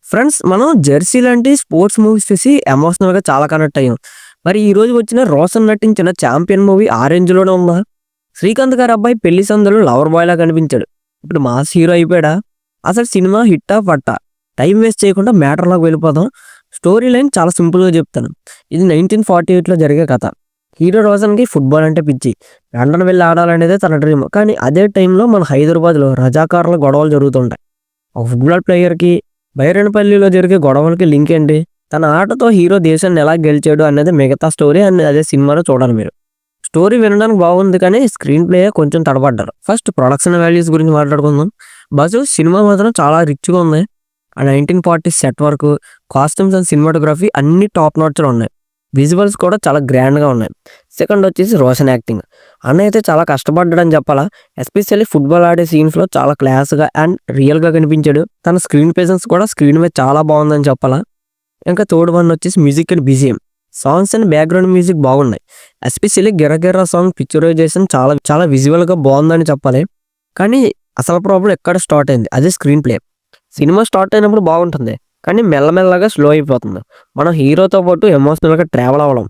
Friends మనం 'Jersey' లాంటి sports movies చూసి ఎమోషనల్‌గా చాలా కనెక్ట్ అయ్యాం. మరి ఈ రోజు వచ్చిన 'రోషన్' నటించిన 'చాంపియన్' మూవీ ఆ రేంజ్‌లోనే ఉందా? శ్రీకాంత్ గారి అబ్బాయి పెళ్లి సందులో లవర్ బాయ్‌లా కనిపించాడు. ఇప్పుడు మాస్ హీరో అయిపోయాడా? అసలు సినిమా హిట్టా? పట్టా? టైం వేస్ట్ చేయకుండా మ్యాటర్‌లోకి వెళ్ళిపోదాం. స్టోరీ లైన్ చాలా సింపుల్‌గా చెప్తాను. ఇది 1948లో జరిగే కథ. హీరో 'రోషన్‌కి' ఫుట్బాల్ అంటే పిచ్చి. లండన్ వెళ్లి ఆడాలనేదే తన డ్రీమ్. కానీ అదే టైంలో మన హైదరాబాద్‌లో రజాకారుల గొడవలు జరుగుతుంటాయి. ఒక ఫుట్బాల్ ప్లేయర్‌కి బైరనపల్లిలో జరిగే గొడవలకి లింక్ ఏంటి? తన ఆటతో హీరో దేశాన్ని ఎలా గెలిచాడు అనేది మిగతా స్టోరీ అండ్ అదే సినిమాలో చూడాలి మీరు. స్టోరీ వినడానికి బాగుంది కానీ స్క్రీన్ ప్లే కొంచెం తడబడ్డారు. ఫస్ట్ ప్రొడక్షన్ వాల్యూస్ గురించి మాట్లాడుకుందాం. బస్సు సినిమా మాత్రం చాలా రిచ్‌గా ఉంది. ఆ 1940 set work, costumes and cinematography అన్నీ టాప్ నాచ్‌లో ఉన్నాయి. విజువల్స్ కూడా చాలా గ్రాండ్‌గా ఉన్నాయి. సెకండ్ వచ్చేసి రోషన్ యాక్టింగ్. అన్న అయితే చాలా కష్టపడ్డాడని చెప్పాలా. ఎస్పెషల్లీ ఫుట్బాల్ ఆడే సీన్స్‌లో చాలా క్లాస్‌గా అండ్ రియల్‌గా కనిపించాడు. తన స్క్రీన్ ప్రెజెన్స్ కూడా స్క్రీన్ మీద చాలా బాగుందని చెప్పాలా. ఇంకా థర్డ్ వన్ వచ్చేసి music and BGM. Songs and background music బాగున్నాయి. ఎస్పెషల్లీ 'గిర్ర సాంగ్ పిక్చరైజేషన్ చాలా చాలా విజువల్‌గా బాగుందని చెప్పాలి. కానీ అసలు ప్రాబ్లమ్ ఎక్కడ స్టార్ట్ అయింది. అదే స్క్రీన్ ప్లే. సినిమా స్టార్ట్ అయినప్పుడు బాగుంటుంది. కానీ మెల్లమెల్లగా స్లో అయిపోతుంది. మనం హీరోతో పాటు ఎమోషనల్‌గా ట్రావెల్ అవ్వడం.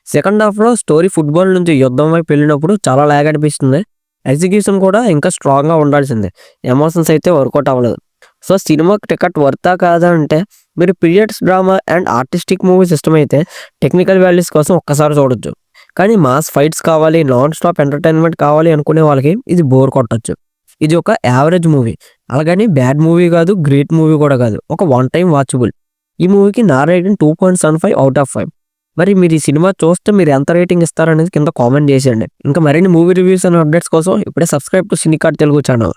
సెకండ్ హాఫ్‌లో స్టోరీ ఫుట్బాల్ నుంచి యుద్ధం వైపు వెళ్ళినప్పుడు చాలా లాగ్ అనిపిస్తుంది. ఎగ్జిక్యూషన్ కూడా ఇంకా స్ట్రాంగ్‌గా ఉండాల్సిందే. ఎమోషన్స్ అయితే వర్కౌట్ అవ్వలేదు. సో సినిమాకి టికెట్ వర్తా కాదా అంటే మీరు periods drama and artistic movies ఇష్టమైతే టెక్నికల్ వాల్యూస్ కోసం ఒక్కసారి చూడొచ్చు. కానీ మాస్ ఫైట్స్ కావాలి, నాన్ స్టాప్ ఎంటర్‌టైన్‌మెంట్ కావాలి అనుకునే వాళ్ళకి ఇది బోర్ కొట్టొచ్చు. ఇది ఒక యావరేజ్ మూవీ. అలాగని బ్యాడ్ మూవీ కాదు, గ్రేట్ మూవీ కూడా కాదు. ఒక వన్ టైమ్ వాచబుల్. ఈ మూవీకి నా రేటింగ్ 2.75 ఔట్ ఆఫ్ 5. మరి మీరు ఈ సినిమా చూస్తే మీరు ఎంత రేటింగ్ ఇస్తారనేది కింద కామెంట్ చేసేయండి. ఇంకా మరిన్ని మూవీ రివ్యూస్ అండ్ అప్డేట్స్ కోసం ఇప్పుడే subscribe to cine card Telugu channel.